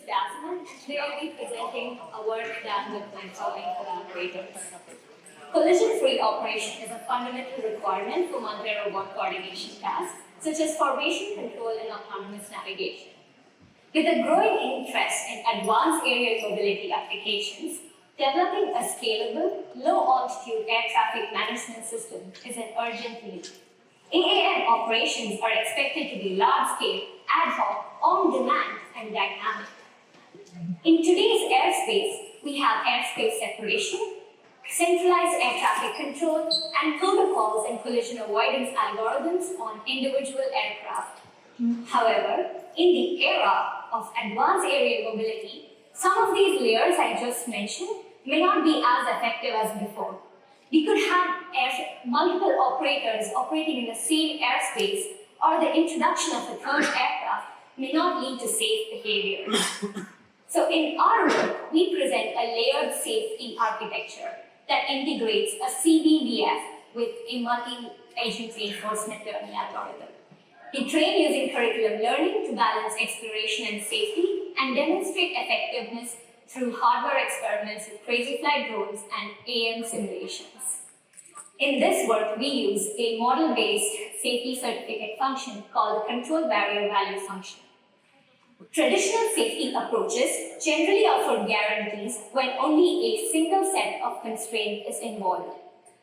is Jasmine. Today I'll be presenting a work done with my following collaborators. Collision-free operation is a fundamental requirement for multi-robot coordination tasks, such as formation control and autonomous navigation. With a growing interest in advanced aerial mobility applications, developing a scalable, low-altitude air traffic management system is an urgent need. AAM operations are expected to be large-scale, ad hoc, on-demand, and dynamic. In today's airspace, we have airspace separation, centralized air traffic control, and protocols and collision avoidance algorithms on individual aircraft. However, in the era of advanced aerial mobility, some of these layers I just mentioned may not be as effective as before. We could have multiple operators operating in the same airspace, or the introduction of a third aircraft may not lead to safe behavior. So in our work, we present a layered safety architecture that integrates a CBVF with a multi-agent reinforcement learning algorithm. We train using curriculum learning to balance exploration and safety and demonstrate effectiveness through hardware experiments with crazy flight drones and AM simulations. In this work, we use a model-based safety certificate function called the control barrier value function. Traditional safety approaches generally offer guarantees when only a single set of constraints is involved.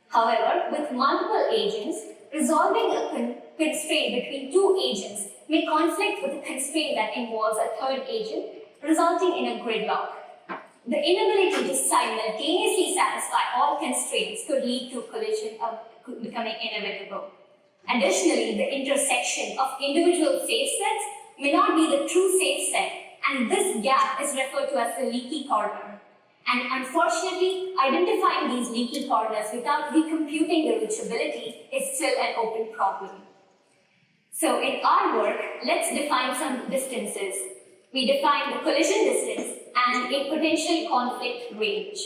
However, with multiple agents, resolving a constraint between two agents may conflict with a constraint that involves a third agent, resulting in a gridlock. The inability to simultaneously satisfy all constraints could lead to collision becoming inevitable. Additionally, the intersection of individual safe sets may not be the true safe set, and this gap is referred to as the leaky corner. And unfortunately, identifying these leaky corners without recomputing the reachability is still an open problem. So in our work, let's define some distances. We define the collision distance and a potential conflict range.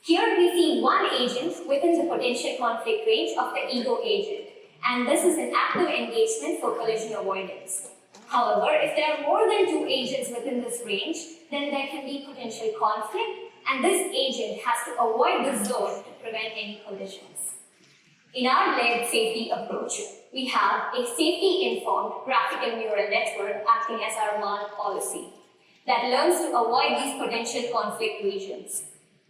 Here we see one agent within the potential conflict range of the ego agent, and this is an active engagement for collision avoidance. However, if there are more than two agents within this range, then there can be potential conflict, and this agent has to avoid the zone to prevent any collisions. In our layered safety approach, we have a safety-informed graphical neural network acting as our MARL policy that learns to avoid these potential conflict regions.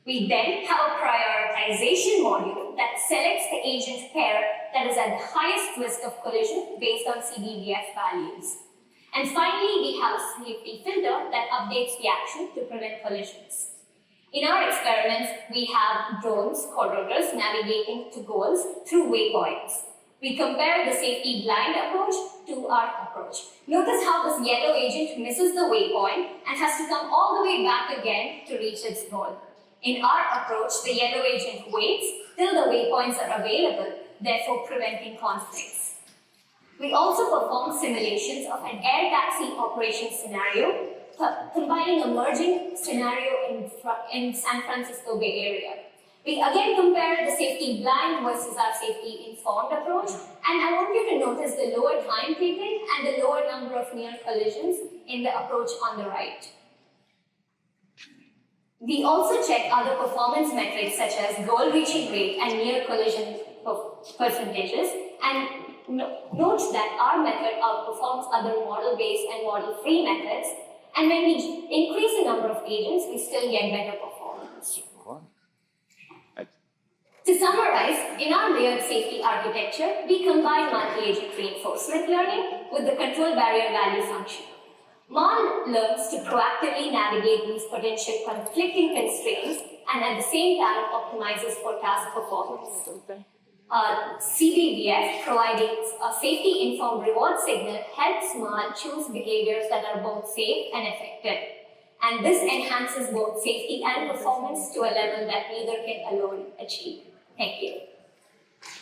We then have a prioritization module that selects the agent pair that is at the highest risk of collision based on CBVF values. And finally, we have a safety filter that updates the action to prevent collisions. In our experiments, we have drones, collaborators, navigating to goals through waypoints. We compare the safety blind approach to our approach. Notice how this yellow agent misses the waypoint and has to come all the way back again to reach its goal. In our approach, the yellow agent waits till the waypoints are available, therefore preventing conflicts. We also perform simulations of an air taxi operation scenario, combining a merging scenario in San Francisco Bay Area. We again compare the safety blind versus our safety informed approach, and I want you to notice the lower time taken and the lower number of near collisions in the approach on the right. We also check other performance metrics such as goal reaching rate and near collision percentages, and note that our method outperforms other model-based and model-free methods, and when we increase the number of agents, we still get better performance. To summarize, in our layered safety architecture, we combine multi-agent reinforcement learning with the control barrier value function. MARL learns to proactively navigate these potential conflicting constraints and at the same time optimizes for task performance. CBVF, providing a safety-informed reward signal, helps MARL choose behaviors that are both safe and effective. And this enhances both safety and performance to a level that neither can alone achieve. Thank you.